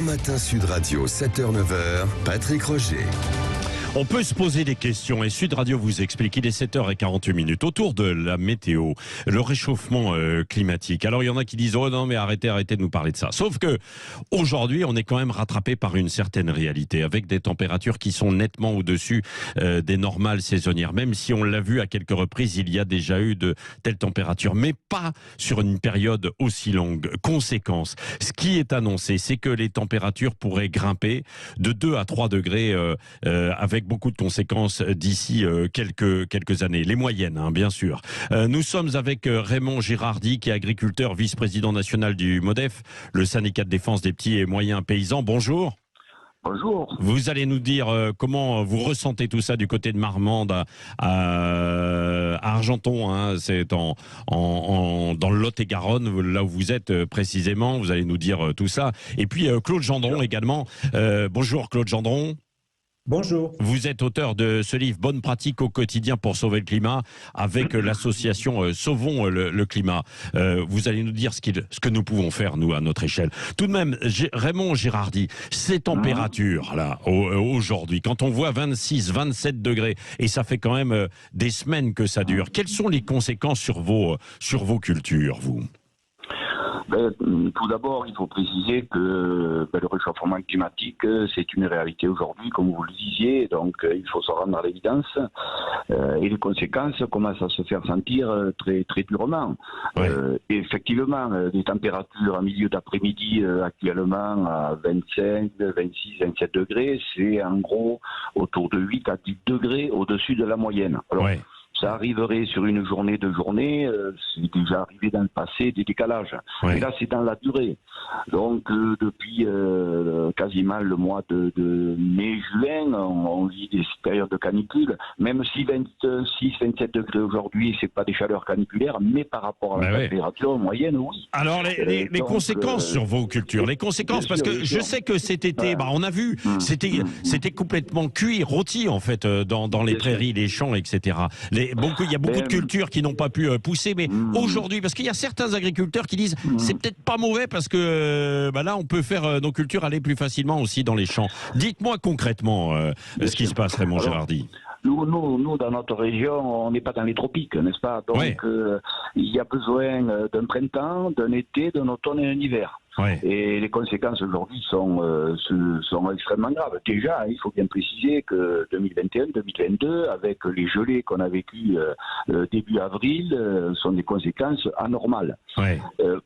Matin Sud Radio, 7h-9h, Patrick Roger. On peut se poser des questions et Sud Radio vous explique. Il est 7h48 autour de la météo, le réchauffement climatique. Alors il y en a qui disent « Oh non mais arrêtez de nous parler de ça ». Sauf que aujourd'hui on est quand même rattrapé par une certaine réalité avec des températures qui sont nettement au-dessus des normales saisonnières. Même si on l'a vu à quelques reprises, il y a déjà eu de telles températures, mais pas sur une période aussi longue. Conséquence, ce qui est annoncé, c'est que les températures pourraient grimper de 2 à 3 degrés avec beaucoup de conséquences d'ici quelques années. Les moyennes, hein, bien sûr. Nous sommes avec Raymond Girardi, qui est agriculteur, vice-président national du MODEF, le syndicat de défense des petits et moyens paysans. Bonjour. Bonjour. Vous allez nous dire comment vous ressentez tout ça du côté de Marmande à Argenton, hein, c'est dans le Lot-et-Garonne, là où vous êtes précisément. Vous allez nous dire tout ça. Et puis Claude Gendron également. Bonjour Claude Gendron. Bonjour. Vous êtes auteur de ce livre « Bonnes pratiques au quotidien pour sauver le climat » avec l'association Sauvons le climat. Vous allez nous dire ce que nous pouvons faire, nous, à notre échelle. Tout de même, Raymond Girardi, ces températures-là, aujourd'hui, quand on voit 26, 27 degrés, et ça fait quand même des semaines que ça dure, quelles sont les conséquences sur vos cultures, vous ? Tout d'abord, il faut préciser que le réchauffement climatique, c'est une réalité aujourd'hui, comme vous le disiez, donc il faut se rendre à l'évidence. Et les conséquences commencent à se faire sentir très, très durement. Ouais. Effectivement, des températures en milieu d'après-midi actuellement à 25, 26, 27 degrés, c'est en gros autour de 8 à 10 degrés au-dessus de la moyenne. Alors, ouais. Ça arriverait sur une journée, 2 journées, c'est déjà arrivé dans le passé, des décalages. Oui. Et là, c'est dans la durée. Donc, depuis quasiment le mois de mai-juin, on vit des périodes de canicule. Même si 26, 27 degrés aujourd'hui, c'est pas des chaleurs caniculaires, mais par rapport à la température moyenne, oui. Alors, les conséquences sur vos cultures, les conséquences, parce que je sais que cet été, on a vu, c'était complètement cuit, rôti, en fait, dans les prairies, les champs, etc. Il y a beaucoup de cultures qui n'ont pas pu pousser, mais aujourd'hui, parce qu'il y a certains agriculteurs qui disent c'est peut-être pas mauvais parce que là on peut faire nos cultures aller plus facilement aussi dans les champs. Dites-moi concrètement ce qui se passe, Raymond Girardi. Nous, dans notre région, on n'est pas dans les tropiques, n'est-ce pas? Donc, il y a besoin d'un printemps, d'un été, d'un automne et d'un hiver. Ouais. Et les conséquences aujourd'hui sont extrêmement graves. Déjà, il faut bien préciser que 2021-2022, avec les gelées qu'on a vécues début avril, sont des conséquences anormales. Ouais.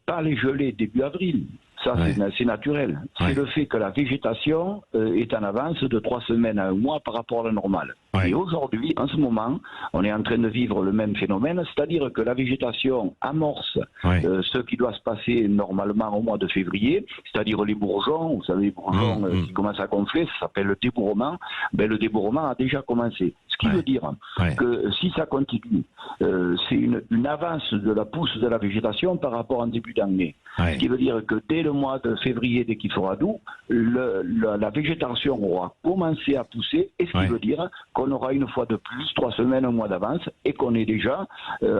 Pas les gelées début avril. Ça, c'est naturel. C'est le fait que la végétation est en avance de 3 semaines à 1 mois par rapport à la normale. Et aujourd'hui, en ce moment, on est en train de vivre le même phénomène, c'est-à-dire que la végétation amorce ce qui doit se passer normalement au mois de février, c'est-à-dire les bourgeons, vous savez, les bourgeons qui commencent à gonfler, ça s'appelle le débourrement. Le débourrement a déjà commencé. Ce qui veut dire que si ça continue, c'est une avance de la pousse de la végétation par rapport en début d'année. Ce qui veut dire que dès le mois de février, dès qu'il fera doux, la végétation aura commencé à pousser, et ce qui veut dire qu'on aura une fois de plus 3 semaines, 1 mois d'avance, et qu'on est déjà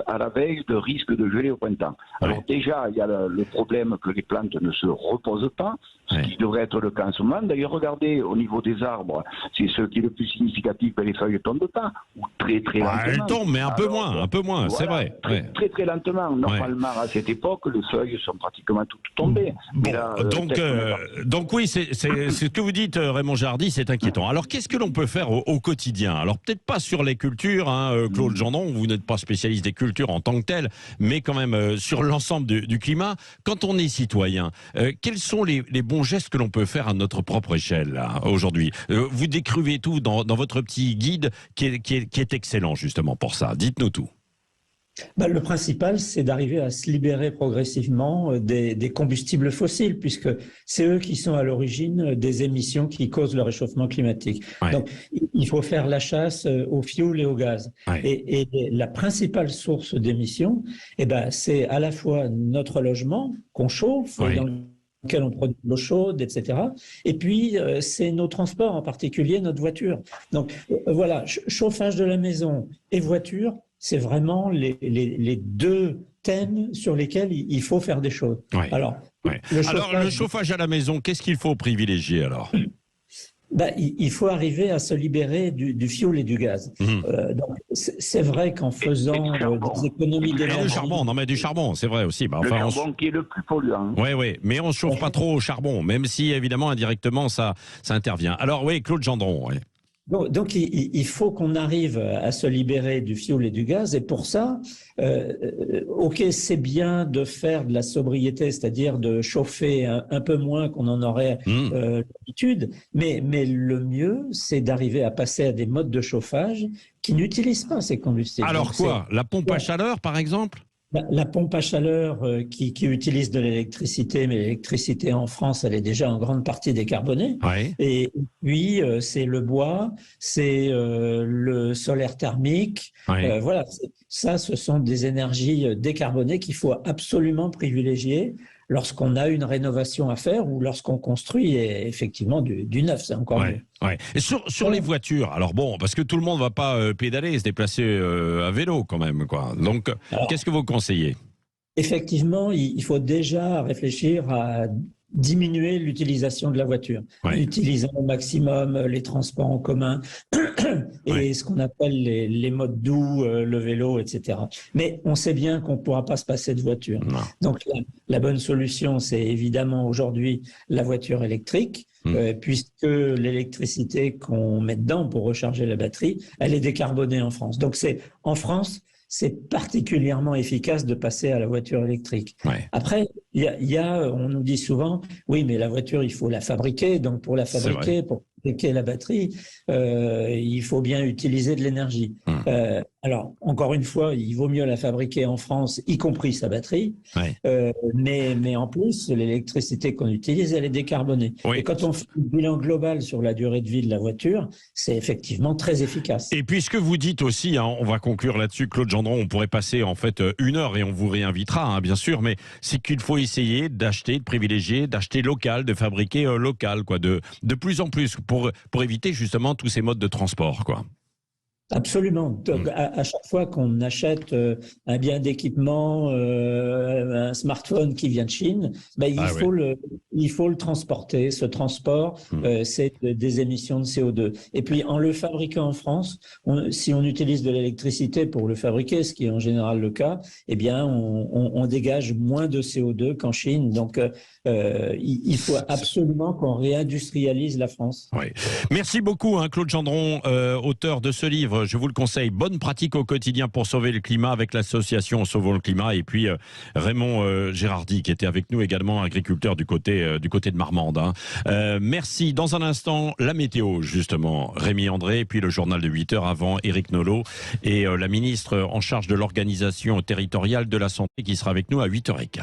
à la veille de risque de gelée au printemps. Alors déjà, il y a le problème que les plantes ne se reposent pas, ce qui devrait être le cas en ce moment. D'ailleurs, regardez, au niveau des arbres, c'est ce qui est le plus significatif, les feuilles ne tombent pas, ou très très lentement. Elles tombent, mais un peu moins, voilà, c'est vrai. Très très lentement. Normalement, à cette époque, les feuilles sont pratiquement toutes tombées. Bon, là, donc oui, c'est ce que vous dites, Raymond Girardi, c'est inquiétant. Alors, qu'est-ce que l'on peut faire au quotidien? Alors, peut-être pas sur les cultures, Claude Gendron, vous n'êtes pas spécialiste des cultures en tant que tel, mais quand même sur l'ensemble du climat. Quand on est citoyen, quels sont les bons gestes que l'on peut faire à notre propre échelle aujourd'hui? Vous décrivez tout dans votre petit guide qui est excellent justement pour ça. Dites-nous tout. Le principal, c'est d'arriver à se libérer progressivement des combustibles fossiles, puisque c'est eux qui sont à l'origine des émissions qui causent le réchauffement climatique. Donc, il faut faire la chasse au fioul et au gaz. Et la principale source d'émissions, c'est à la fois notre logement qu'on chauffe, dans lequel on produit de l'eau chaude, etc. Et puis, c'est nos transports, en particulier notre voiture. Donc, voilà, chauffage de la maison et voiture, c'est vraiment les deux thèmes sur lesquels il faut faire des choses. Ouais. Alors, ouais. Le chauffage à la maison, qu'est-ce qu'il faut privilégier alors ? Il faut arriver à se libérer du fioul et du gaz. Donc c'est vrai qu'en faisant des économies d'énergie... Du charbon, non mais du charbon, c'est vrai aussi. Le charbon qui est le plus polluant. Oui, mais on ne chauffe pas trop au charbon, même si évidemment indirectement ça intervient. Alors oui, Claude Gendron. Ouais. Donc il faut qu'on arrive à se libérer du fioul et du gaz, et pour ça, ok, c'est bien de faire de la sobriété, c'est-à-dire de chauffer un peu moins qu'on en aurait l'habitude, mais le mieux, c'est d'arriver à passer à des modes de chauffage qui n'utilisent pas ces combustibles. Alors donc, quoi ? La pompe à chaleur, par exemple ? La pompe à chaleur qui utilise de l'électricité, mais l'électricité en France, elle est déjà en grande partie décarbonée. Ouais. Et puis, c'est le bois, c'est le solaire thermique. Ouais. Voilà, ça, ce sont des énergies décarbonées qu'il faut absolument privilégier lorsqu'on a une rénovation à faire ou lorsqu'on construit effectivement du neuf, c'est encore mieux. Ouais. Et sur les voitures, alors bon, parce que tout le monde ne va pas pédaler, se déplacer à vélo quand même, quoi. Donc, qu'est-ce que vous conseillez ? Effectivement, il faut déjà réfléchir à diminuer l'utilisation de la voiture, utilisant au maximum les transports en commun et ce qu'on appelle les modes doux, le vélo, etc. Mais on sait bien qu'on ne pourra pas se passer de voiture. Non. Donc la bonne solution, c'est évidemment aujourd'hui la voiture électrique, puisque l'électricité qu'on met dedans pour recharger la batterie, elle est décarbonée en France. Donc en France, c'est particulièrement efficace de passer à la voiture électrique. Ouais. Après, on nous dit souvent, oui, mais la voiture, il faut la fabriquer. Donc, pour la fabriquer, pour fabriquer la batterie, il faut bien utiliser de l'énergie. Alors, encore une fois, il vaut mieux la fabriquer en France, y compris sa batterie. Ouais. Mais en plus, l'électricité qu'on utilise, elle est décarbonée. Oui. Et quand on fait un bilan global sur la durée de vie de la voiture, c'est effectivement très efficace. Et puisque vous dites aussi, on va conclure là-dessus, Claude Gendron, on pourrait passer en fait 1 heure et on vous réinvitera, bien sûr, mais c'est qu'il faut essayer d'acheter, de privilégier, d'acheter local, de fabriquer local, quoi, de plus en plus, pour éviter justement tous ces modes de transport, quoi. Absolument. À chaque fois qu'on achète un bien d'équipement, un smartphone qui vient de Chine, il faut le transporter. Ce transport, c'est des émissions de CO2. Et puis, en le fabriquant en France, si on utilise de l'électricité pour le fabriquer, ce qui est en général le cas, eh bien, on dégage moins de CO2 qu'en Chine. Donc, il faut absolument qu'on réindustrialise la France. Oui. Merci beaucoup, Claude Gendron, auteur de ce livre. Je vous le conseille, bonne pratique au quotidien pour sauver le climat avec l'association Sauvons le climat. Et puis Raymond Gérardi qui était avec nous également, agriculteur du côté de Marmande. Merci. Dans un instant, la météo justement, Rémi André, puis le journal de 8h avant Éric Nolot et la ministre en charge de l'organisation territoriale de la santé qui sera avec nous à 8h15.